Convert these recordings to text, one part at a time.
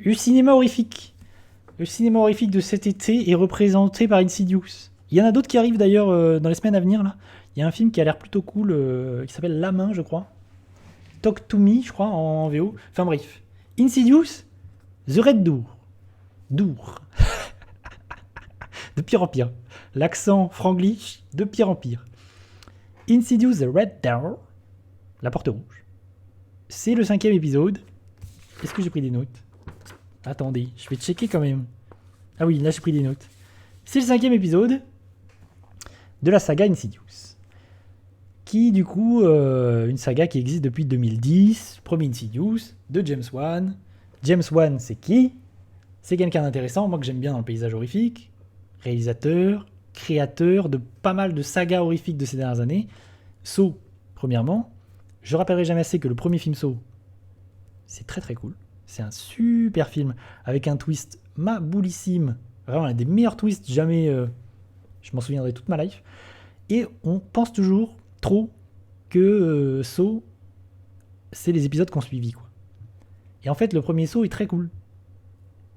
Le cinéma horrifique. Le cinéma horrifique de cet été est représenté par Insidious. Il y en a d'autres qui arrivent d'ailleurs dans les semaines à venir. Là. Il y a un film qui a l'air plutôt cool, qui s'appelle La Main, je crois. Talk to Me, je crois, en VO. Enfin bref. Insidious, The Red Door. Door. De pire en pire. L'accent franglish, de pire en pire. Insidious, The Red Door. La porte rouge. C'est le 5e épisode. Est-ce que j'ai pris des notes ? Attendez, je vais checker quand même. Ah oui, là j'ai pris des notes. C'est le 5e épisode de la saga Insidious. Qui du coup, une saga qui existe depuis 2010. Premier Insidious, de James Wan. James Wan, c'est qui ? C'est quelqu'un d'intéressant, moi que j'aime bien dans le paysage horrifique. Réalisateur, créateur de pas mal de sagas horrifiques de ces dernières années. Saw, premièrement. Je rappellerai jamais assez que le premier film Saw, c'est très très cool. C'est un super film avec un twist maboulissime. Vraiment un des meilleurs twists jamais. Je m'en souviendrai toute ma life. Et on pense toujours trop que Saw, c'est les épisodes qu'on suivi, quoi. Et en fait, le premier Saw est très cool.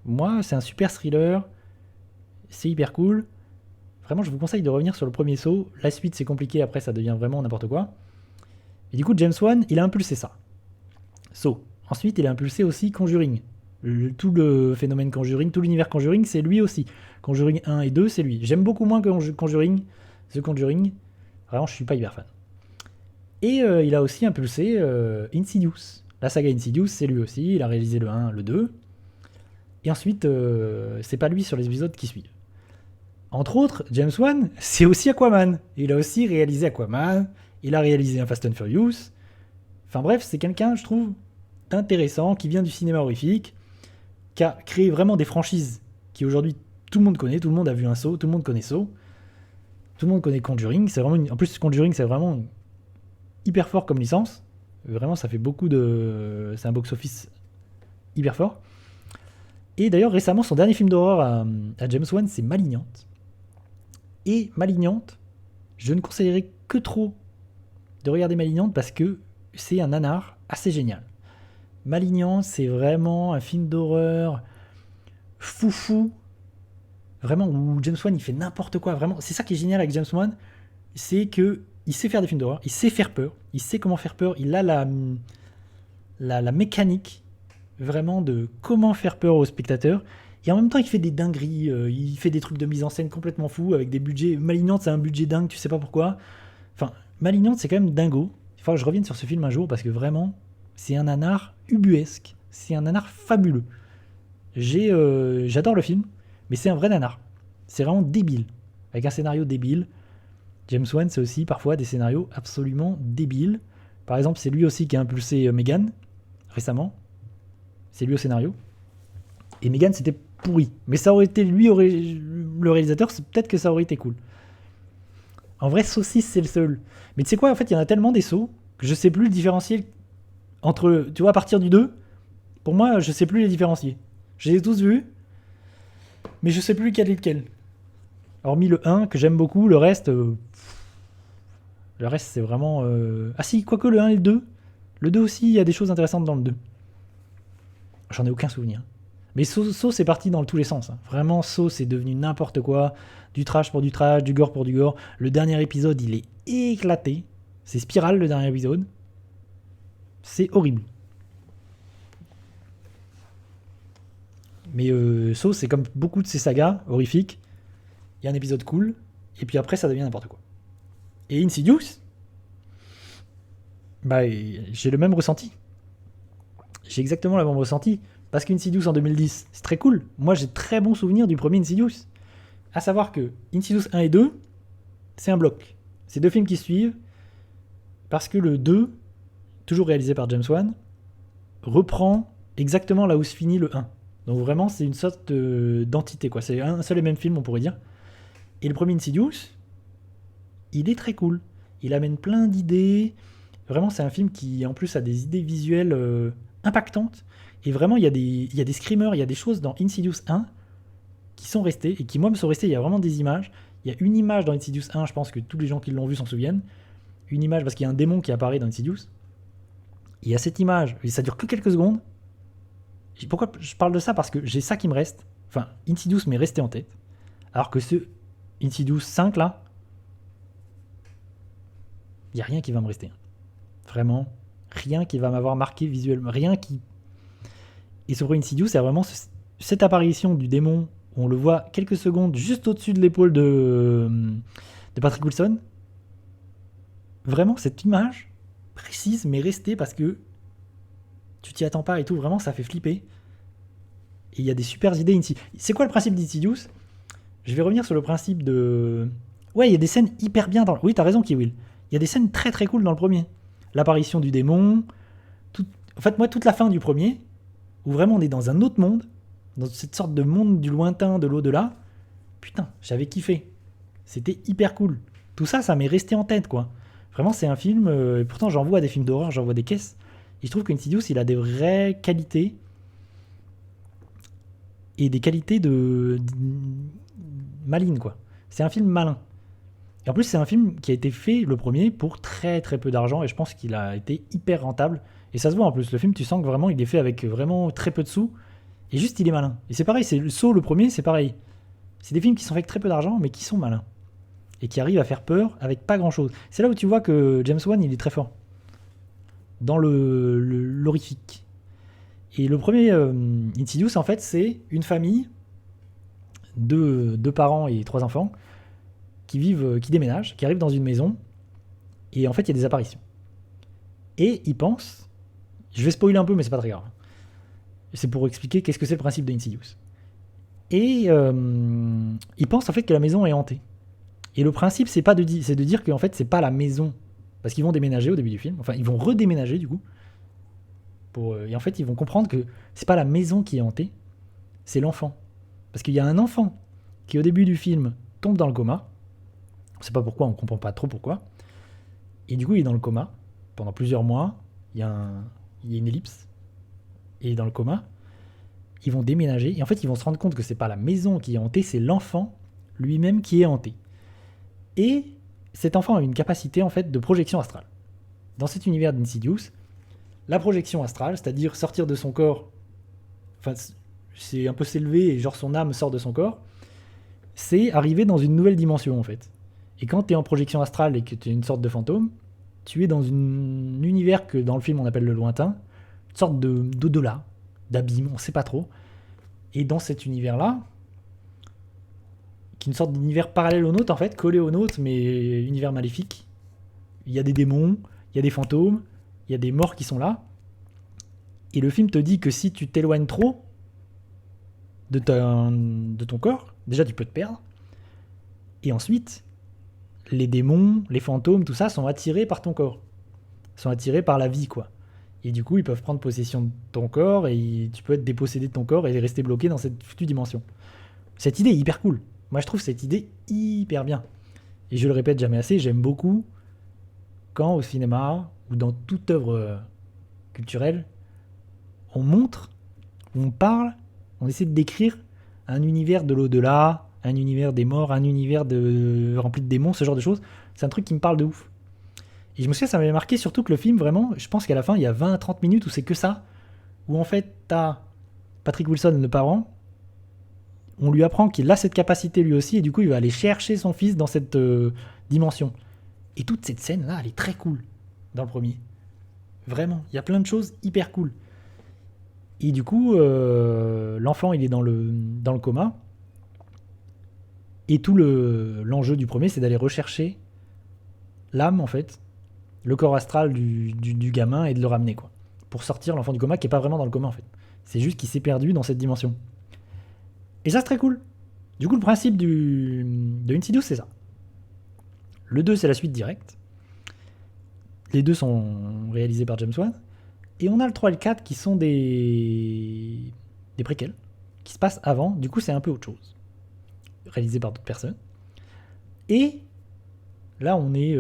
Moi, c'est un super thriller. C'est hyper cool. Vraiment, je vous conseille de revenir sur le premier Saw. La suite, c'est compliqué. Après, ça devient vraiment n'importe quoi. Et du coup, James Wan, il a impulsé ça. Saw. Ensuite, il a impulsé aussi Conjuring. Tout le phénomène Conjuring, tout l'univers Conjuring, c'est lui aussi. Conjuring 1 et 2, c'est lui. J'aime beaucoup moins que Conjuring, The Conjuring. Vraiment, je suis pas hyper fan. Et il a aussi impulsé Insidious. La saga Insidious, c'est lui aussi. Il a réalisé le 1, le 2. Et ensuite, c'est pas lui sur les épisodes qui suivent. Entre autres, James Wan, c'est aussi Aquaman. Il a aussi réalisé Aquaman. Il a réalisé un Fast and Furious. Enfin bref, c'est quelqu'un, je trouve, intéressant, qui vient du cinéma horrifique, qui a créé vraiment des franchises qui aujourd'hui tout le monde connaît, tout le monde a vu un Saw, tout le monde connaît Saw, tout le monde connaît Conjuring. C'est vraiment en plus, Conjuring, c'est vraiment hyper fort comme licence. Vraiment, ça fait beaucoup de... C'est un box-office hyper fort. Et d'ailleurs, récemment, son dernier film d'horreur à James Wan, c'est Malignante. Et Malignante, je ne conseillerais que trop de regarder Malignante parce que c'est un nanar assez génial. Malignant, c'est vraiment un film d'horreur foufou, vraiment où James Wan il fait n'importe quoi. Vraiment, c'est ça qui est génial avec James Wan, c'est que il sait faire des films d'horreur, il sait faire peur, il sait comment faire peur, il a la mécanique vraiment de comment faire peur aux spectateurs. Et en même temps, il fait des dingueries, il fait des trucs de mise en scène complètement fous avec des budgets. Malignante, c'est un budget dingue, tu sais pas pourquoi. Enfin, Malignante, c'est quand même dingo. Il faut que je revienne sur ce film un jour parce que vraiment, c'est un nanar ubuesque. C'est un nanar fabuleux. J'adore le film, mais c'est un vrai nanar. C'est vraiment débile. Avec un scénario débile. James Wan, c'est aussi parfois des scénarios absolument débiles. Par exemple, c'est lui aussi qui a impulsé Megan récemment. C'est lui au scénario. Et Megan, c'était pourri. Mais ça aurait été lui, le réalisateur, peut-être que ça aurait été cool. En vrai, Saw 6, c'est le seul. Mais tu sais quoi, en fait, il y en a tellement des Saw que je sais plus le différencier entre, tu vois, à partir du 2, pour moi, je sais plus les différencier. Je les ai tous vus, mais je sais plus lequel est lequel. Hormis le 1, que j'aime beaucoup, le reste, c'est vraiment... Ah si, quoique le 1 et le 2. Le 2 aussi, il y a des choses intéressantes dans le 2. J'en ai aucun souvenir. Mais Saw, c'est parti dans tous les sens. Hein. Vraiment, Saw, c'est devenu n'importe quoi. Du trash pour du trash, du gore pour du gore. Le dernier épisode, il est éclaté. C'est Spiral, le dernier épisode. C'est horrible. Mais Saw, c'est comme beaucoup de ces sagas horrifiques. Il y a un épisode cool, et puis après, ça devient n'importe quoi. Et Insidious, bah, j'ai le même ressenti. J'ai exactement le même ressenti. Parce qu'Insidious en 2010, c'est très cool. Moi, j'ai très bons souvenirs du premier Insidious. À savoir que Insidious 1 et 2, c'est un bloc. C'est deux films qui suivent. Parce que le 2, toujours réalisé par James Wan, reprend exactement là où se finit le 1. Donc vraiment, c'est une sorte d'entité, quoi. C'est un seul et même film, on pourrait dire. Et le premier Insidious, il est très cool. Il amène plein d'idées. Vraiment, c'est un film qui, en plus, a des idées visuelles impactantes. Et vraiment, il y a des screamers, il y a des choses dans Insidious 1 qui sont restées, et qui, moi, me sont restées. Il y a vraiment des images. Il y a une image dans Insidious 1, je pense que tous les gens qui l'ont vu s'en souviennent. Une image, parce qu'il y a un démon qui apparaît dans Insidious. Il y a cette image, et ça dure que quelques secondes. Pourquoi je parle de ça? Parce que j'ai ça qui me reste. Enfin, Insidious m'est resté en tête. Alors que ce Insidious 5 là, il n'y a rien qui va me rester. Vraiment, rien qui va m'avoir marqué visuellement. Rien qui. Et sur Insidious, c'est vraiment cette apparition du démon où on le voit quelques secondes juste au-dessus de l'épaule de Patrick Wilson. Vraiment, cette image précise m'est restée parce que tu t'y attends pas et tout. Vraiment, ça fait flipper. Et il y a des super idées ici. C'est quoi le principe d'Insidious? Je vais revenir sur le principe de. Ouais, il y a des scènes hyper bien dans. Oui, t'as raison, Kiwil. Il y a des scènes très très cool dans le premier. L'apparition du démon. En fait, moi, toute la fin du premier, où vraiment on est dans un autre monde, dans cette sorte de monde du lointain, de l'au-delà. Putain, j'avais kiffé. C'était hyper cool. Tout ça, ça m'est resté en tête, quoi. Vraiment, c'est un film. Et pourtant, j'en vois des films d'horreur, j'en vois des caisses. Et je trouve qu'Insidious, il a des vraies qualités. Et des qualités de malines, quoi. C'est un film malin. Et en plus, c'est un film qui a été fait, le premier, pour très très peu d'argent. Et je pense qu'il a été hyper rentable. Et ça se voit en plus. Le film, tu sens que vraiment, il est fait avec vraiment très peu de sous. Et juste, il est malin. Et c'est pareil, c'est le Saw, le premier, c'est pareil. C'est des films qui sont faits avec très peu d'argent, mais qui sont malins. Et qui arrivent à faire peur avec pas grand chose. C'est là où tu vois que James Wan, il est très fort. Dans l'horrifique. Et le premier Insidious, en fait, c'est une famille, deux parents et 3 enfants, qui déménagent, qui arrivent dans une maison, et en fait, il y a des apparitions. Et ils pensent, je vais spoiler un peu, mais c'est pas très grave. C'est pour expliquer qu'est-ce que c'est le principe d'Insidious. Et ils pensent en fait que la maison est hantée. Et le principe, c'est de dire qu'en fait, c'est pas la maison, parce qu'ils vont déménager au début du film. Enfin, ils vont redéménager du coup. Et en fait, ils vont comprendre que c'est pas la maison qui est hantée, c'est l'enfant. Parce qu'il y a un enfant qui, au début du film, tombe dans le coma. On sait pas pourquoi, on comprend pas trop pourquoi. Et du coup, il est dans le coma pendant plusieurs mois. Il y a une ellipse. Et il est dans le coma. Ils vont déménager. Et en fait, ils vont se rendre compte que c'est pas la maison qui est hantée, c'est l'enfant lui-même qui est hanté. Et cet enfant a une capacité, en fait, de projection astrale. Dans cet univers d'Insidious, la projection astrale, c'est-à-dire sortir de son corps, enfin, c'est un peu s'élever et genre son âme sort de son corps, c'est arriver dans une nouvelle dimension en fait. Et quand tu es en projection astrale et que tu es une sorte de fantôme, tu es dans un univers que dans le film on appelle le lointain, une sorte d'au-delà, d'abîme, on sait pas trop. Et dans cet univers-là, qui est une sorte d'univers parallèle au nôtre en fait, collé au nôtre, mais univers maléfique, il y a des démons, il y a des fantômes, il y a des morts qui sont là. Et le film te dit que si tu t'éloignes trop de ton corps, déjà tu peux te perdre. Et ensuite, les démons, les fantômes, tout ça sont attirés par ton corps. Sont attirés par la vie, quoi. Et du coup, ils peuvent prendre possession de ton corps et tu peux être dépossédé de ton corps et rester bloqué dans cette foutue dimension. Cette idée est hyper cool. Moi, je trouve cette idée hyper bien. Et je le répète jamais assez, j'aime beaucoup quand au cinéma ou dans toute œuvre culturelle, on montre, on parle, on essaie de décrire un univers de l'au-delà, un univers des morts, un univers rempli de démons, ce genre de choses. C'est un truc qui me parle de ouf. Et je me souviens, ça m'avait marqué surtout que le film, vraiment, je pense qu'à la fin, il y a 20 à 30 minutes où c'est que ça, où en fait, t'as Patrick Wilson, le parent, on lui apprend qu'il a cette capacité lui aussi, et du coup, il va aller chercher son fils dans cette dimension. Et toute cette scène-là, elle est très cool dans le premier. Vraiment, il y a plein de choses hyper cool. Et du coup, l'enfant, il est dans le coma. Et tout l'enjeu du premier, c'est d'aller rechercher l'âme, en fait, le corps astral du gamin et de le ramener, quoi. Pour sortir l'enfant du coma, qui est pas vraiment dans le coma, en fait. C'est juste qu'il s'est perdu dans cette dimension. Et ça, c'est très cool. Du coup, le principe de Insidious, c'est ça. Le 2, c'est la suite directe. Les deux sont réalisés par James Wan. Et on a le 3 et le 4 qui sont des préquels, qui se passent avant. Du coup, c'est un peu autre chose. Réalisé par d'autres personnes. Et là, on est...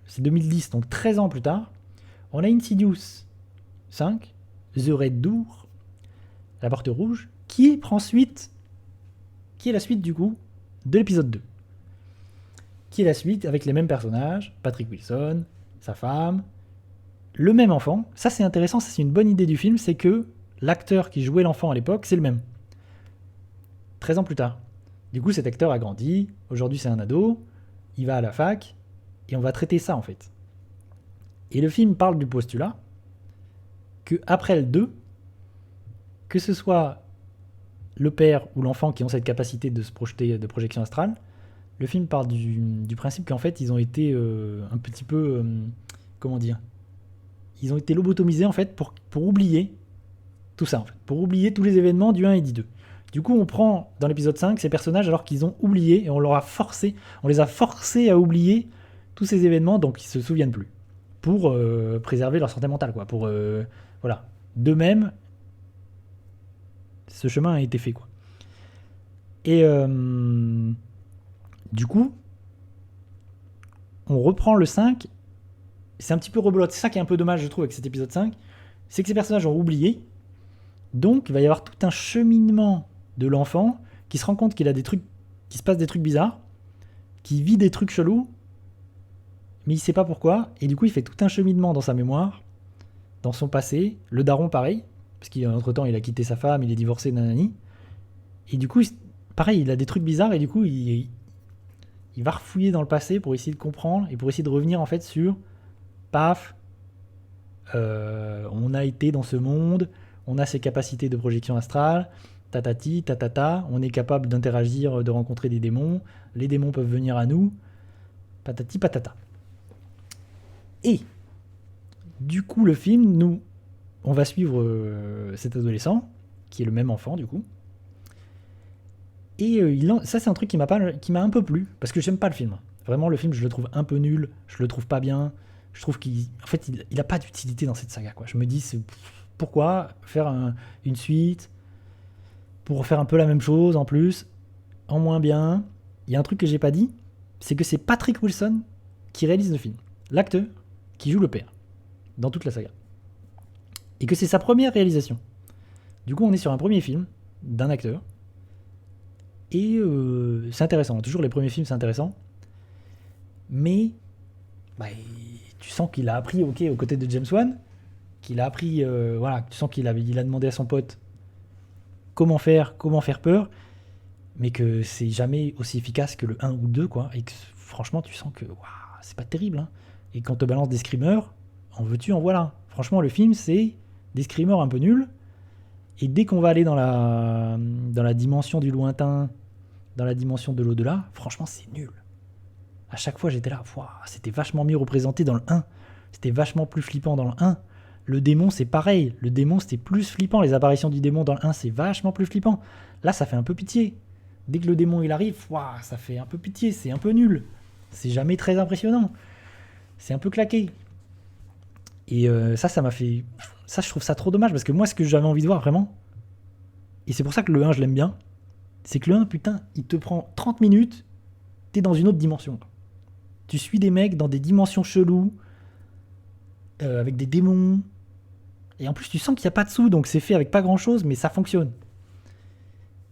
c'est 2010, donc 13 ans plus tard. On a Insidious 5, The Red Door, La Porte Rouge, qui prend suite... Qui est la suite, du coup, de l'épisode 2. Qui est la suite avec les mêmes personnages, Patrick Wilson, sa femme, le même enfant. Ça, c'est intéressant, ça, c'est une bonne idée du film, c'est que l'acteur qui jouait l'enfant à l'époque, c'est le même. 13 ans plus tard. Du coup, cet acteur a grandi, aujourd'hui c'est un ado, il va à la fac, et on va traiter ça en fait. Et le film parle du postulat que après le 2, que ce soit le père ou l'enfant qui ont cette capacité de se projeter de projection astrale, le film part du principe qu'en fait ils ont été un petit peu comment dire, ils ont été lobotomisés en fait pour oublier tout ça en fait, pour oublier tous les événements du 1 et du 2. Du coup, on prend dans l'épisode 5 ces personnages alors qu'ils ont oublié et on les a forcés à oublier tous ces événements donc ils se souviennent plus pour préserver leur santé mentale quoi, pour voilà. D'eux-mêmes, ce chemin a été fait quoi. Et du coup, on reprend le 5. C'est un petit peu rebelote. C'est ça qui est un peu dommage, je trouve, avec cet épisode 5. C'est que ces personnages ont oublié. Donc, il va y avoir tout un cheminement de l'enfant qui se rend compte qu'il se passe des trucs bizarres, qui vit des trucs chelous, mais il sait pas pourquoi. Et du coup, il fait tout un cheminement dans sa mémoire, dans son passé. Le daron, pareil, parce qu'entre-temps, il a quitté sa femme, il est divorcé, nanani. Et du coup, pareil, il a des trucs bizarres, et du coup, il va refouiller dans le passé pour essayer de comprendre, et pour essayer de revenir, en fait, sur... Paf, on a été dans ce monde, on a ces capacités de projection astrale, tatati, tatata, on est capable d'interagir, de rencontrer des démons, les démons peuvent venir à nous, patati patata. Et du coup, le film, on va suivre cet adolescent, qui est le même enfant du coup. Et ça, c'est un truc qui m'a un peu plu, parce que j'aime pas le film. Vraiment, le film, je le trouve un peu nul, je le trouve pas bien. Je trouve qu'il a pas d'utilité dans cette saga quoi. Je me dis pourquoi faire une suite pour faire un peu la même chose en plus, en moins bien. Il y a un truc que j'ai pas dit, c'est que c'est Patrick Wilson qui réalise le film, l'acteur qui joue le père dans toute la saga, et que c'est sa première réalisation. Du coup, on est sur un premier film d'un acteur, et c'est intéressant. Toujours les premiers films, c'est intéressant, mais tu sens qu'il a appris aux côtés de James Wan, qu'il a appris, voilà, tu sens qu'il a demandé à son pote comment faire peur, mais que c'est jamais aussi efficace que le 1 ou 2, quoi, et que franchement, tu sens que c'est pas terrible, hein. Et quand on te balance des screamers, en veux-tu, en voilà. Franchement, le film, c'est des screamers un peu nuls, et dès qu'on va aller dans la dimension du lointain, dans la dimension de l'au-delà, franchement, c'est nul. À chaque fois, j'étais là, c'était vachement mieux représenté dans le 1. C'était vachement plus flippant dans le 1. Le démon, c'est pareil. Le démon, c'était plus flippant. Les apparitions du démon dans le 1, c'est vachement plus flippant. Là, ça fait un peu pitié. Dès que le démon, il arrive, ça fait un peu pitié. C'est un peu nul. C'est jamais très impressionnant. C'est un peu claqué. Et ça m'a fait... Ça, je trouve ça trop dommage, parce que moi, ce que j'avais envie de voir, vraiment, et c'est pour ça que le 1, je l'aime bien, c'est que le 1, putain, il te prend 30 minutes, t'es dans une autre dimension. Tu suis des mecs dans des dimensions cheloues, avec des démons. Et en plus, tu sens qu'il n'y a pas de sous, donc c'est fait avec pas grand-chose, mais ça fonctionne.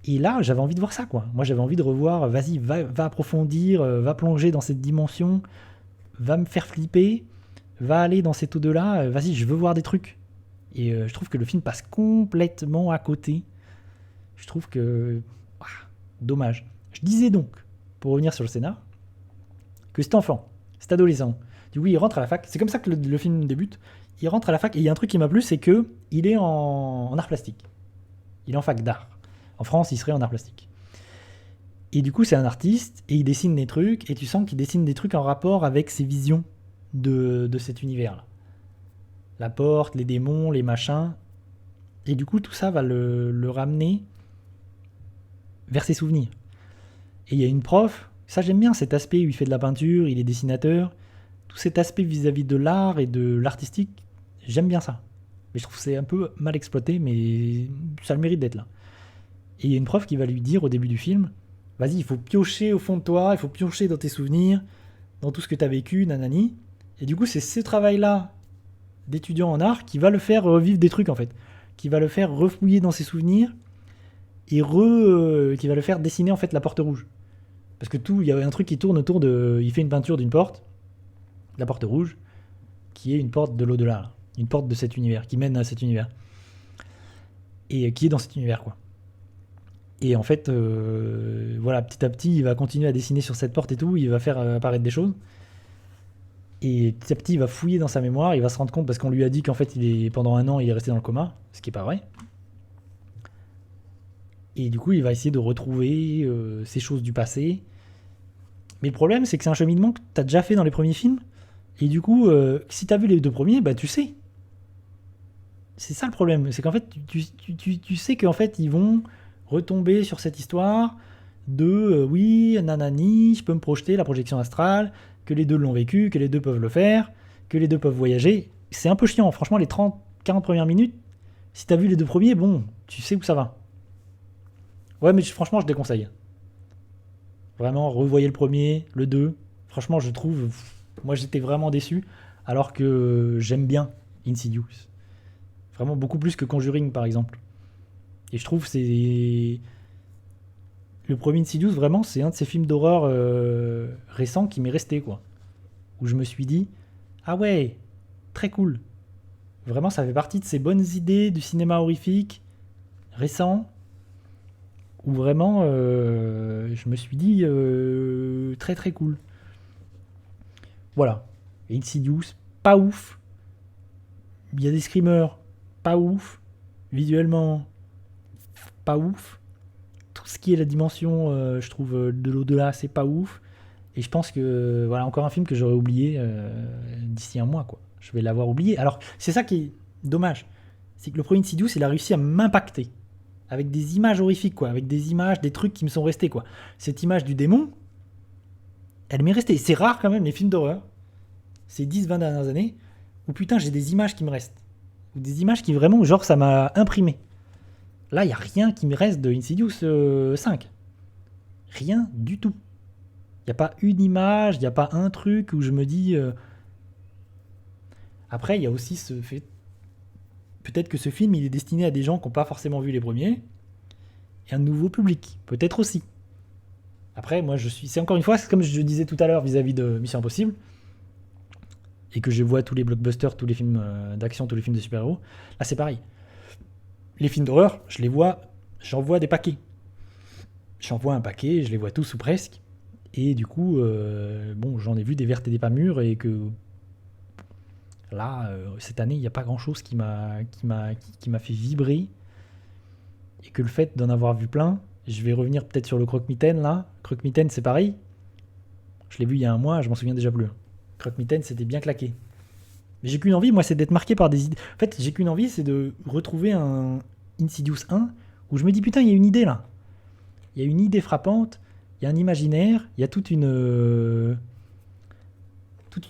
Et là, j'avais envie de voir ça, quoi. Moi, j'avais envie de revoir, vas-y, va approfondir, va plonger dans cette dimension, va me faire flipper, va aller dans cet au-delà, vas-y, je veux voir des trucs. Et je trouve que le film passe complètement à côté. Je trouve que... dommage. Je disais donc, pour revenir sur le scénar, que cet enfant, cet adolescent, du coup il rentre à la fac, c'est comme ça que le film débute, il rentre à la fac et il y a un truc qui m'a plu, c'est que il est en art plastique. Il est en fac d'art. En France, il serait en art plastique. Et du coup, c'est un artiste et il dessine des trucs et tu sens qu'il dessine des trucs en rapport avec ses visions de cet univers-là. La porte, les démons, les machins. Et du coup, tout ça va le ramener vers ses souvenirs. Et il y a une prof, ça j'aime bien cet aspect où il fait de la peinture, il est dessinateur, tout cet aspect vis-à-vis de l'art et de l'artistique, j'aime bien ça. Mais je trouve que c'est un peu mal exploité, mais ça a le mérite d'être là. Et il y a une prof qui va lui dire au début du film, vas-y, il faut piocher au fond de toi, il faut piocher dans tes souvenirs, dans tout ce que tu as vécu, nanani. Et du coup, c'est ce travail-là d'étudiant en art qui va le faire revivre des trucs en fait, qui va le faire refouiller dans ses souvenirs et qui va le faire dessiner en fait la porte rouge. Parce que il y avait un truc qui tourne autour de... Il fait une peinture d'une porte, la porte rouge, qui est une porte de l'au-delà, là. Une porte de cet univers, qui mène à cet univers. et qui est dans cet univers, quoi. Et en fait, voilà, petit à petit, il va continuer à dessiner sur cette porte et tout, il va faire apparaître des choses. Et petit à petit, il va fouiller dans sa mémoire, il va se rendre compte, parce qu'on lui a dit qu'en fait, pendant un an, il est resté dans le coma, ce qui est pas vrai. Et du coup, il va essayer de retrouver ces choses du passé. Mais le problème, c'est que c'est un cheminement que tu as déjà fait dans les premiers films. Et du coup, si tu as vu les deux premiers, bah tu sais. C'est ça le problème. C'est qu'en fait, tu sais qu'en fait, ils vont retomber sur cette histoire de oui, nanani, je peux me projeter, la projection astrale, que les deux l'ont vécu, que les deux peuvent le faire, que les deux peuvent voyager. C'est un peu chiant. Franchement, les 30-40 premières minutes, si tu as vu les deux premiers, bon, tu sais où ça va. Ouais, mais franchement, je déconseille. Vraiment, revoyez le premier, le 2. Franchement, je trouve. Moi, j'étais vraiment déçu. Alors que j'aime bien Insidious. Vraiment beaucoup plus que Conjuring, par exemple. Et je trouve que c'est. Le premier Insidious, vraiment, c'est un de ces films d'horreur récents qui m'est resté, quoi. Où je me suis dit, ah ouais, très cool. Vraiment, ça fait partie de ces bonnes idées du cinéma horrifique récent. Où vraiment, je me suis dit, très très cool. Voilà. Et Insidious, pas ouf. Il y a des screamers, pas ouf. Visuellement, pas ouf. Tout ce qui est la dimension, je trouve, de l'au-delà, c'est pas ouf. Et je pense que, voilà, encore un film que j'aurais oublié d'ici un mois, quoi. Je vais l'avoir oublié. Alors, c'est ça qui est dommage. C'est que le premier Insidious, il a réussi à m'impacter. Avec des images horrifiques, quoi. Avec des images, des trucs qui me sont restés, quoi. Cette image du démon, elle m'est restée. C'est rare, quand même, les films d'horreur, ces 10-20 dernières années, où putain, j'ai des images qui me restent. Ou des images qui vraiment, genre, ça m'a imprimé. Là, il n'y a rien qui me reste de Insidious 5. Rien du tout. Il n'y a pas une image, il n'y a pas un truc où je me dis. Après, il y a aussi ce fait. Peut-être que ce film, il est destiné à des gens qui n'ont pas forcément vu les premiers. Et un nouveau public. Peut-être aussi. Après, moi, je suis. C'est encore une fois, c'est comme je disais tout à l'heure vis-à-vis de Mission Impossible. Et que je vois tous les blockbusters, tous les films d'action, tous les films de super-héros. Là, c'est pareil. Les films d'horreur, je les vois. J'en vois des paquets. J'en vois un paquet, je les vois tous ou presque. Et du coup, bon, j'en ai vu des vertes et des pas mûres et que là, cette année, il n'y a pas grand-chose qui m'a fait vibrer. Et que le fait d'en avoir vu plein, je vais revenir peut-être sur le Croque-Mitaine là. Croque-Mitaine, c'est pareil. Je l'ai vu il y a un mois, je m'en souviens déjà plus. Croque-Mitaine, c'était bien claqué. Mais j'ai qu'une envie, moi, c'est d'être marqué par des idées. En fait, j'ai qu'une envie, c'est de retrouver un Insidious 1 où je me dis putain, il y a une idée là. Il y a une idée frappante, il y a un imaginaire, il y a toute une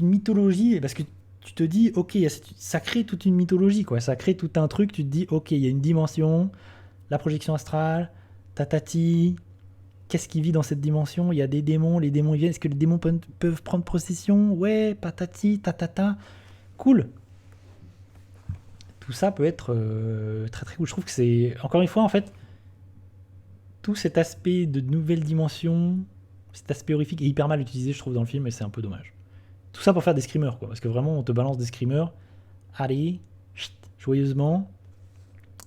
mythologie, parce que tu te dis, ok, ça crée toute une mythologie, quoi. Ça crée tout un truc, tu te dis, ok, il y a une dimension, la projection astrale, tatati, qu'est-ce qui vit dans cette dimension? Il y a des démons, les démons ils viennent, est-ce que les démons peuvent prendre possession? Ouais, patati, tatata, cool. Tout ça peut être très très cool. Je trouve que c'est, encore une fois, en fait, tout cet aspect de nouvelles dimensions, cet aspect horrifique est hyper mal utilisé, je trouve, dans le film, et c'est un peu dommage. Tout ça pour faire des screamers, quoi. Parce que vraiment, on te balance des screamers, allez, chut, joyeusement,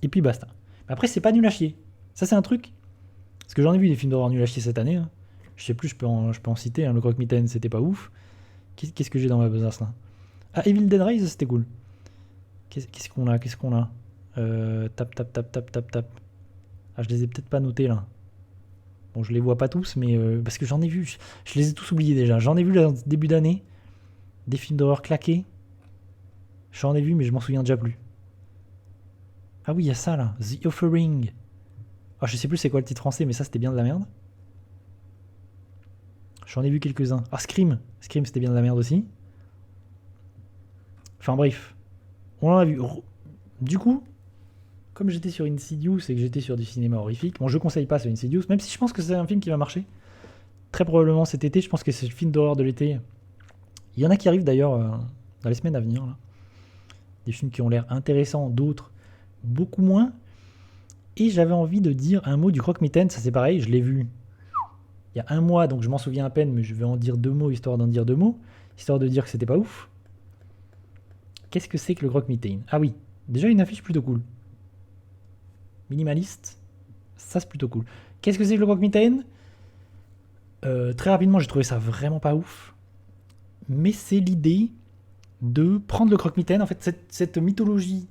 et puis basta. Mais après, c'est pas nul à chier. Ça, c'est un truc. Parce que j'en ai vu des films d'horreur nuls à chier cette année. Hein. Je sais plus, je peux en citer. Hein. Le Croque-Mitaine, c'était pas ouf. Qu'est-ce que j'ai dans ma besace là? Ah, Evil Dead Rise, c'était cool. Qu'est-ce qu'on a Tap, tap, tap, tap, tap, tap. Ah, je les ai peut-être pas notés là. Bon, je les vois pas tous, mais parce que j'en ai vu. Je les ai tous oubliés déjà. J'en ai vu là, début d'année. Des films d'horreur claqués. J'en ai vu, mais je m'en souviens déjà plus. Ah oui, il y a ça là. The Offering. Ah, je sais plus c'est quoi le titre français, mais ça c'était bien de la merde. J'en ai vu quelques-uns. Ah, Scream. Scream, c'était bien de la merde aussi. Enfin bref. On en a vu. Du coup, comme j'étais sur Insidious et que j'étais sur du cinéma horrifique, bon, je conseille pas ce Insidious, même si je pense que c'est un film qui va marcher. Très probablement cet été, je pense que c'est le film d'horreur de l'été. Il y en a qui arrivent d'ailleurs dans les semaines à venir. Là. Des films qui ont l'air intéressants, d'autres beaucoup moins. Et j'avais envie de dire un mot du Croque-Mitaine, ça c'est pareil, je l'ai vu il y a un mois, donc je m'en souviens à peine, mais je vais en dire deux mots, histoire d'en dire deux mots, histoire de dire que c'était pas ouf. Qu'est-ce que c'est que le Croque-Mitaine? Ah oui, déjà une affiche plutôt cool. minimaliste. Ça, c'est plutôt cool. Qu'est-ce que c'est que le croque-mitaine ? Très rapidement, j'ai trouvé ça vraiment pas ouf. Mais c'est l'idée de prendre le croque-mitaine, en fait, cette mythologie,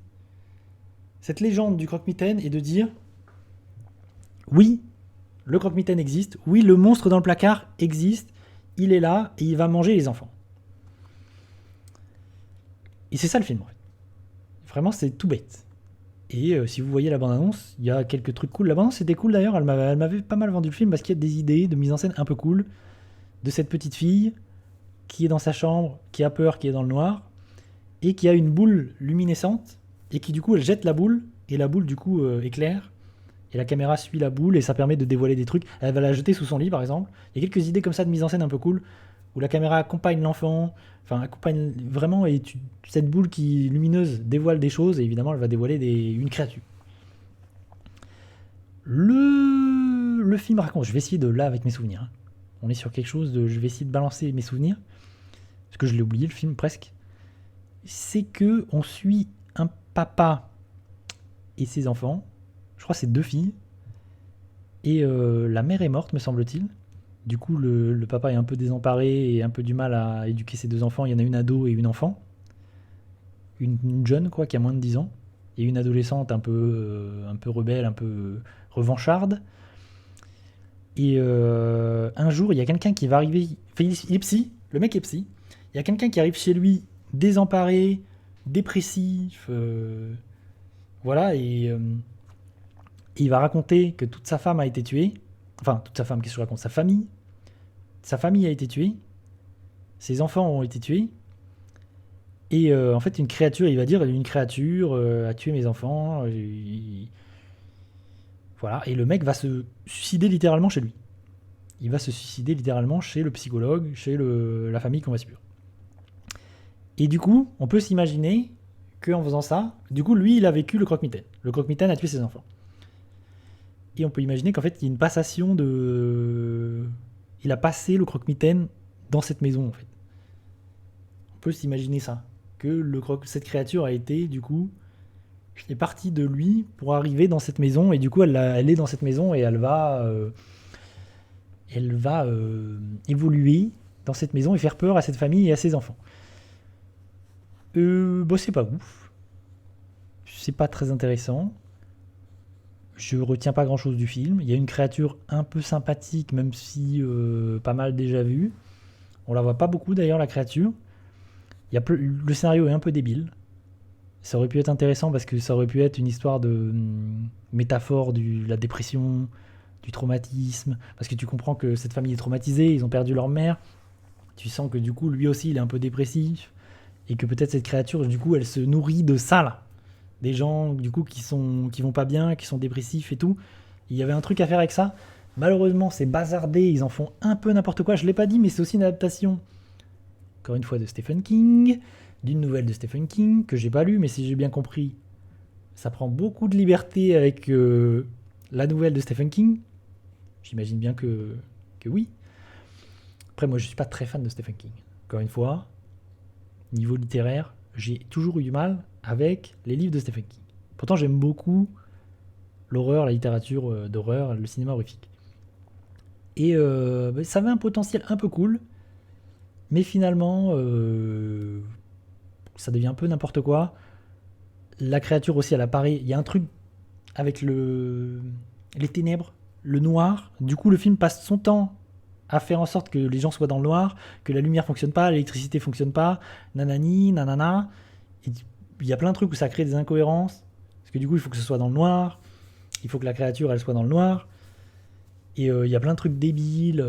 cette légende du croque-mitaine, et de dire oui, le croque-mitaine existe, oui, le monstre dans le placard existe, il est là et il va manger les enfants. Et c'est ça le film, en fait. Vraiment, c'est tout bête. Et si vous voyez la bande-annonce, il y a quelques trucs cool. La bande-annonce était cool d'ailleurs, elle m'avait pas mal vendu le film parce qu'il y a des idées de mise en scène un peu cool de cette petite fille qui est dans sa chambre, qui a peur, qui est dans le noir, et qui a une boule luminescente, et qui du coup elle jette la boule, et la boule du coup éclaire, et la caméra suit la boule, et ça permet de dévoiler des trucs. Elle va la jeter sous son lit par exemple. Il y a quelques idées comme ça de mise en scène un peu cool, où la caméra accompagne l'enfant, enfin accompagne vraiment, et cette boule qui lumineuse dévoile des choses, et évidemment elle va dévoiler une créature. Le film raconte, je vais essayer de là avec mes souvenirs, hein. On est sur quelque chose de, je vais essayer de balancer mes souvenirs, parce que je l'ai oublié le film presque. C'est que on suit un papa et ses enfants, je crois que c'est 2 filles, et la mère est morte me semble-t-il. Du coup le papa est un peu désemparé et un peu du mal à éduquer ses 2 enfants. Il y en a une ado et une enfant, une jeune quoi qui a moins de 10 ans, et une adolescente un peu rebelle, un peu revancharde. Et un jour il y a quelqu'un qui va arriver, enfin, il est psy, le mec est psy. Il y a quelqu'un qui arrive chez lui désemparé, dépressif, voilà, et il va raconter que toute sa femme a été tuée. Enfin, toute sa femme, qu'est-ce que je raconte ? Sa famille a été tuée, ses enfants ont été tués, et en fait, il va dire, une créature a tué mes enfants, voilà, et le mec va se suicider littéralement chez lui. Il va se suicider littéralement chez le psychologue, chez la famille qu'on va suivre. Et du coup, on peut s'imaginer qu'en faisant ça, du coup, lui, il a vécu le croque-mitaine. Le croque-mitaine a tué ses enfants. Et on peut imaginer qu'en fait, il y a une passation de... Il a passé le croque-mitaine dans cette maison, en fait. On peut s'imaginer ça. Que cette créature a été, du coup, est partie de lui pour arriver dans cette maison. Et du coup, elle est dans cette maison et elle va évoluer dans cette maison et faire peur à cette famille et à ses enfants. C'est pas ouf. C'est pas très intéressant. Je retiens pas grand chose du film. Il y a une créature un peu sympathique, même si pas mal déjà vue. On la voit pas beaucoup d'ailleurs, la créature. Le scénario est un peu débile. Ça aurait pu être intéressant parce que ça aurait pu être une histoire de métaphore de la dépression, du traumatisme. Parce que tu comprends que cette famille est traumatisée, ils ont perdu leur mère. Tu sens que du coup, lui aussi, il est un peu dépressif. Et que peut-être cette créature, du coup, elle se nourrit de ça, là. Des gens, du coup, qui vont pas bien, qui sont dépressifs et tout. Il y avait un truc à faire avec ça. Malheureusement, c'est bazardé, ils en font un peu n'importe quoi. Je l'ai pas dit, mais c'est aussi une adaptation, encore une fois, de Stephen King, d'une nouvelle de Stephen King, que j'ai pas lu, mais si j'ai bien compris, ça prend beaucoup de liberté avec la nouvelle de Stephen King. J'imagine bien que oui. Après, moi, je suis pas très fan de Stephen King. Encore une fois, niveau littéraire, j'ai toujours eu du mal avec les livres de Stephen King. Pourtant, j'aime beaucoup l'horreur, la littérature d'horreur, le cinéma horrifique. Et ça avait un potentiel un peu cool, mais finalement, ça devient un peu n'importe quoi. La créature aussi, elle apparaît. Il y a un truc avec les ténèbres, le noir. Du coup, le film passe son temps à faire en sorte que les gens soient dans le noir, que la lumière fonctionne pas, l'électricité fonctionne pas, nanani, nanana. Et il y a plein de trucs où ça crée des incohérences, parce que du coup, il faut que ce soit dans le noir, il faut que la créature, elle soit dans le noir, et il y a plein de trucs débiles.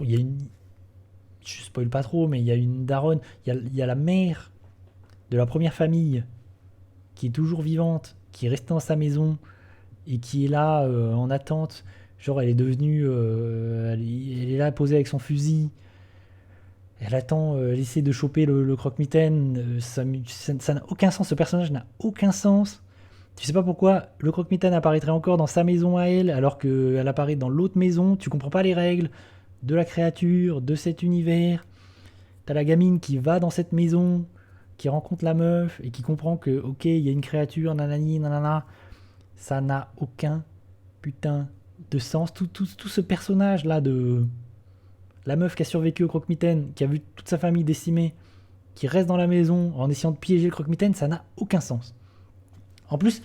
Il y a je spoil pas trop, mais il y a une daronne, il y a la mère de la première famille qui est toujours vivante, qui est restée dans sa maison et qui est là en attente. Genre, elle est devenue. Elle est là posée avec son fusil. Elle attend, elle essaie de choper le croque-mitaine. Ça n'a aucun sens, ce personnage n'a aucun sens. Tu sais pas pourquoi le croque-mitaine apparaîtrait encore dans sa maison à elle, alors qu'elle apparaît dans l'autre maison. Tu comprends pas les règles de la créature, de cet univers. T'as la gamine qui va dans cette maison. qui rencontre la meuf et qui comprend que, ok, il y a une créature, nanani, nanana, ça n'a aucun putain de sens. Tout ce personnage-là de la meuf qui a survécu au croque-mitaine, qui a vu toute sa famille décimée, qui reste dans la maison en essayant de piéger le croque-mitaine, ça n'a aucun sens. En plus,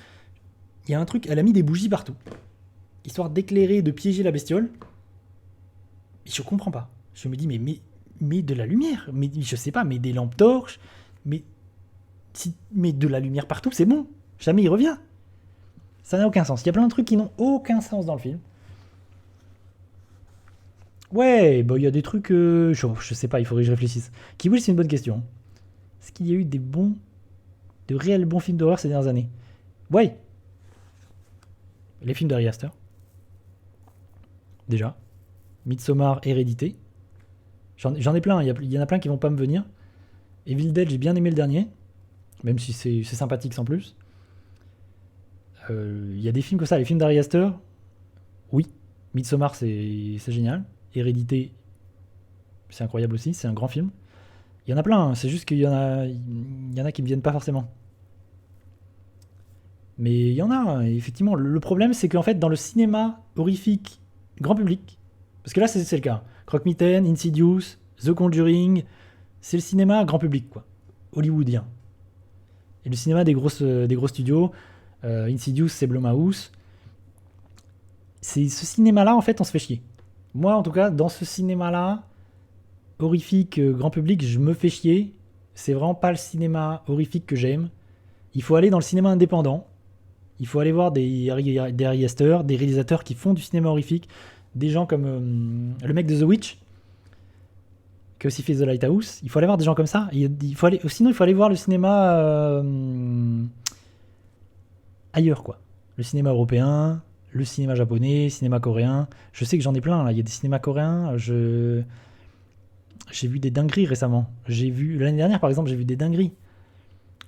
il y a un truc, elle a mis des bougies partout, histoire d'éclairer, de piéger la bestiole. Et je comprends pas. Je me dis, mais de la lumière, mais je sais pas, mais des lampes torches, mais de la lumière partout, c'est bon. Jamais il revient. Ça n'a aucun sens. Il y a plein de trucs qui n'ont aucun sens dans le film. Ouais, bah il y a des trucs, je sais pas, il faudrait que je réfléchisse. Kill Bill, c'est une bonne question. Est-ce qu'il y a eu de réels bons films d'horreur ces dernières années? Ouais. Les films d'Ari Aster. Déjà. Midsommar, Hérédité. J'en ai plein, il y en a plein qui vont pas me venir. Evil Dead, j'ai bien aimé le dernier. Même si c'est sympathique sans plus. Il y a des films comme ça, les films d'Ari Aster. Oui. Midsommar, c'est génial. Hérédité, c'est incroyable aussi, c'est un grand film. Il y en a plein, hein, c'est juste qu'il y en a qui me viennent pas forcément. Mais il y en a, hein, effectivement. Le problème, c'est qu'en fait, dans le cinéma horrifique grand public, parce que là, c'est le cas. Croque-Mitaine, Insidious, The Conjuring, c'est le cinéma grand public, quoi. Hollywoodien. Et le cinéma des gros studios, Insidious, c'est Blumhouse. C'est ce cinéma-là, en fait, on se fait chier. Moi, en tout cas, dans ce cinéma-là, horrifique, grand public, je me fais chier. C'est vraiment pas le cinéma horrifique que j'aime. Il faut aller dans le cinéma indépendant. Il faut aller voir des Ari Aster, des réalisateurs qui font du cinéma horrifique. Des gens comme le mec de The Witch, qui a aussi fait The Lighthouse. Il faut aller voir des gens comme ça. Sinon, il faut aller voir le cinéma ailleurs, quoi. Le cinéma européen, le cinéma japonais, le cinéma coréen. Je sais que j'en ai plein, là. Il y a des cinémas coréens. J'ai vu des dingueries récemment. L'année dernière, par exemple, j'ai vu des dingueries.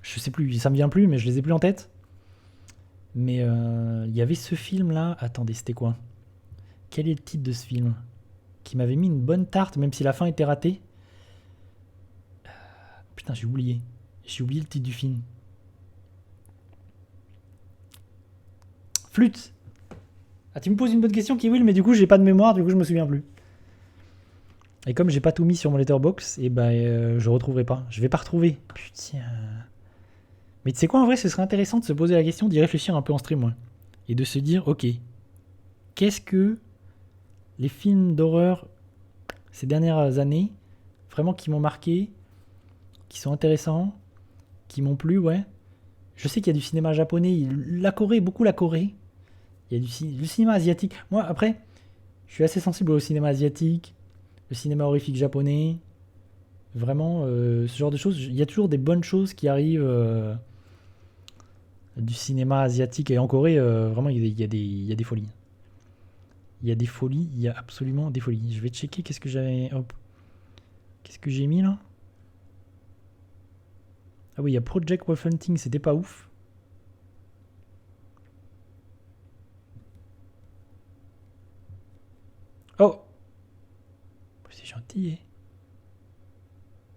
Je sais plus, ça me vient plus, mais je les ai plus en tête. Mais il y avait ce film-là. Attendez, c'était quoi? Quel est le titre de ce film? Qui m'avait mis une bonne tarte, même si la fin était ratée. Putain, j'ai oublié. J'ai oublié le titre du film. Flûte. Ah, tu me poses une bonne question, Kiwil, mais du coup, j'ai pas de mémoire, du coup, je me souviens plus. Et comme j'ai pas tout mis sur mon letterbox, et ben, je retrouverai pas. Je vais pas retrouver. Putain. Mais tu sais quoi, en vrai, ce serait intéressant de se poser la question, d'y réfléchir un peu en stream, moi. Et de se dire, ok, qu'est-ce que les films d'horreur ces dernières années, vraiment qui m'ont marqué, qui sont intéressants, qui m'ont plu, ouais. Je sais qu'il y a du cinéma japonais, la Corée, beaucoup la Corée. Il y a du cinéma asiatique. Moi, après, je suis assez sensible au cinéma asiatique, le cinéma horrifique japonais. Vraiment, ce genre de choses. Il y a toujours des bonnes choses qui arrivent du cinéma asiatique. Et en Corée, vraiment, il y a des folies. Il y a des folies, il y a absolument des folies. Je vais checker qu'est-ce que j'avais. Hop. Qu'est-ce que j'ai mis là? Ah oui, il y a Project Wolf Hunting, c'était pas ouf. Oh! C'est gentil, hein.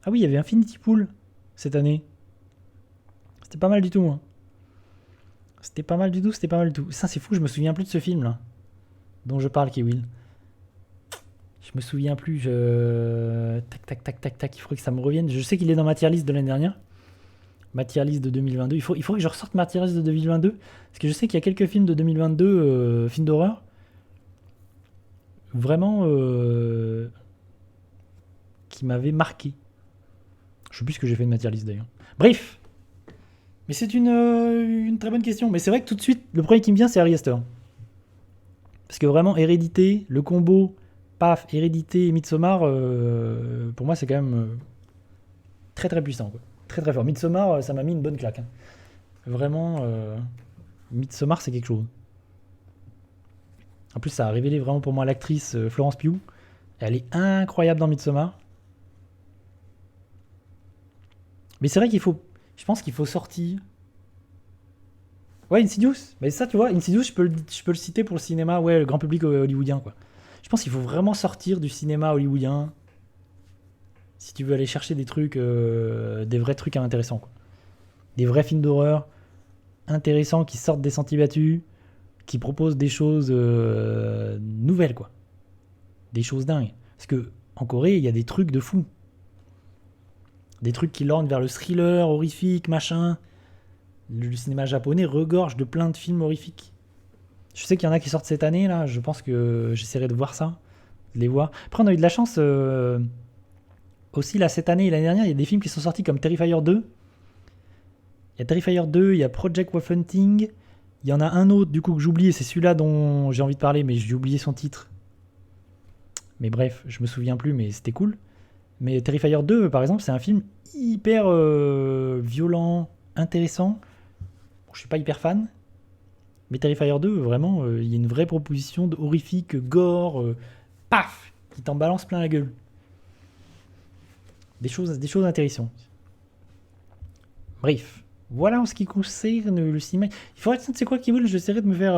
Ah oui, il y avait Infinity Pool cette année. C'était pas mal du tout, hein. C'était pas mal du tout. Ça, c'est fou, je me souviens plus de ce film là. Dont je parle, Kiwil. Je me souviens plus. Tac. Il faudrait que ça me revienne. Je sais qu'il est dans ma tier list de l'année dernière. Ma tier list de 2022. Il faudrait que je ressorte ma tier list de 2022. Parce que je sais qu'il y a quelques films de 2022, films d'horreur. Vraiment. Qui m'avaient marqué. Je sais plus ce que j'ai fait de ma tier list d'ailleurs. Bref. Mais c'est une très bonne question. Mais c'est vrai que tout de suite, le premier qui me vient, c'est Ari Aster. Parce que vraiment, Hérédité, le combo, paf, Hérédité et Midsommar, pour moi, c'est quand même très très puissant, quoi. Très très fort. Midsommar, ça m'a mis une bonne claque, hein. Vraiment, Midsommar, c'est quelque chose. En plus, ça a révélé vraiment pour moi l'actrice Florence Pugh. Elle est incroyable dans Midsommar. Mais c'est vrai qu'il faut... Je pense qu'il faut sortir... Ouais, Insidious. Mais ça, tu vois, Insidious, je peux le citer pour le cinéma, ouais, le grand public hollywoodien, quoi. Je pense qu'il faut vraiment sortir du cinéma hollywoodien. Si tu veux aller chercher des trucs, des vrais trucs intéressants, quoi. Des vrais films d'horreur intéressants qui sortent des sentiers battus, qui proposent des choses nouvelles, quoi. Des choses dingues. Parce que en Corée, il y a des trucs de fou. Des trucs qui lorgnent vers le thriller, horrifique, machin. Le cinéma japonais regorge de plein de films horrifiques. Je sais qu'il y en a qui sortent cette année, là. Je pense que j'essaierai de voir ça. De les voir. Après, on a eu de la chance aussi, là, cette année et l'année dernière. Il y a des films qui sont sortis comme Terrifier 2. Il y a Terrifier 2, il y a Project Wolf Hunting. Il y en a un autre, du coup, que j'oublie. Et c'est celui-là dont j'ai envie de parler, mais j'ai oublié son titre. Mais bref, je me souviens plus, mais c'était cool. Mais Terrifier 2, par exemple, c'est un film hyper violent, intéressant. Bon, je suis pas hyper fan. Mais Terrifier 2, vraiment, il y a une vraie proposition de horrifique, gore, paf, qui t'en balance plein la gueule. Des choses intéressantes. Bref, voilà en ce qui concerne le cinéma. Il faudrait, tu sais quoi, Kibble, j'essaierai de me faire,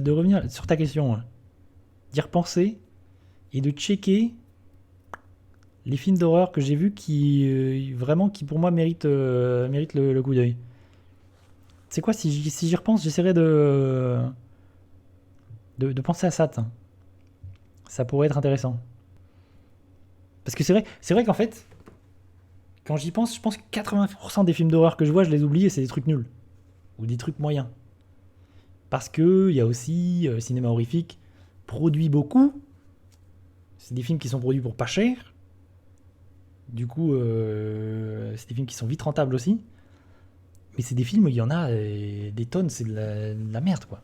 de revenir sur ta question, hein. D'y repenser et de checker les films d'horreur que j'ai vus qui, vraiment, qui pour moi méritent le coup d'œil. C'est quoi, si j'y repense, j'essaierai de penser à ça, t'sais. Ça pourrait être intéressant. Parce que c'est vrai qu'en fait, quand j'y pense, je pense que 80% des films d'horreur que je vois, je les oublie et c'est des trucs nuls. Ou des trucs moyens. Parce que il y a aussi le cinéma horrifique produit beaucoup. C'est des films qui sont produits pour pas cher. Du coup, c'est des films qui sont vite rentables aussi. Mais c'est des films où il y en a des tonnes, c'est de la merde, quoi.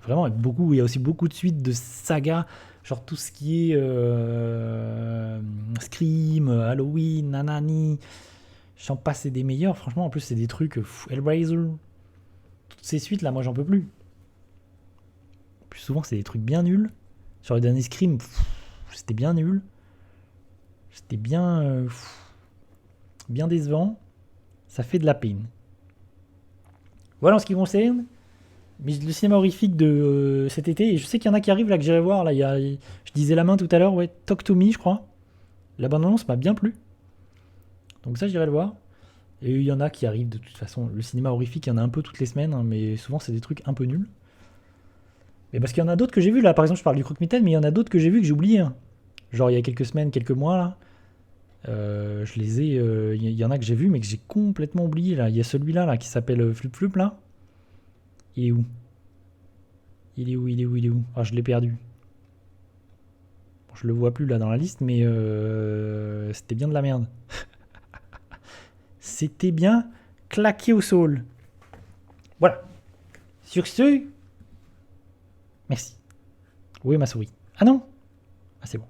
Vraiment, beaucoup, il y a aussi beaucoup de suites de sagas, genre tout ce qui est Scream, Halloween, Nanani, j'en passe, c'est des meilleurs. Franchement, en plus, c'est des trucs, Hellraiser, toutes ces suites là, moi j'en peux plus. Plus souvent, c'est des trucs bien nuls. Sur les derniers Scream, c'était bien nul. C'était bien décevant. Ça fait de la peine. Voilà en ce qui concerne. Mais le cinéma horrifique de cet été, et je sais qu'il y en a qui arrivent là que j'irai voir. Là, je disais La Main tout à l'heure, ouais, Talk to Me, je crois. La bande-annonce m'a bien plu. Donc ça, j'irai le voir. Et il y en a qui arrivent de toute façon. Le cinéma horrifique, il y en a un peu toutes les semaines, hein, mais souvent c'est des trucs un peu nuls. Mais parce qu'il y en a d'autres que j'ai vus là. Par exemple, je parle du Croque-Mitaine, mais il y en a d'autres que j'ai vus que j'ai oublié, hein. Genre il y a quelques semaines, quelques mois là. Je les ai. Il y en a que j'ai vus, mais que j'ai complètement oublié là. Il y a celui-là là qui s'appelle Flup Flup là. Il est où Il est où Ah, je l'ai perdu. Bon, je le vois plus là dans la liste, mais c'était bien de la merde. C'était bien claqué au sol. Voilà. Sur ce, merci. Où est ma souris? Ah non. Ah, c'est bon.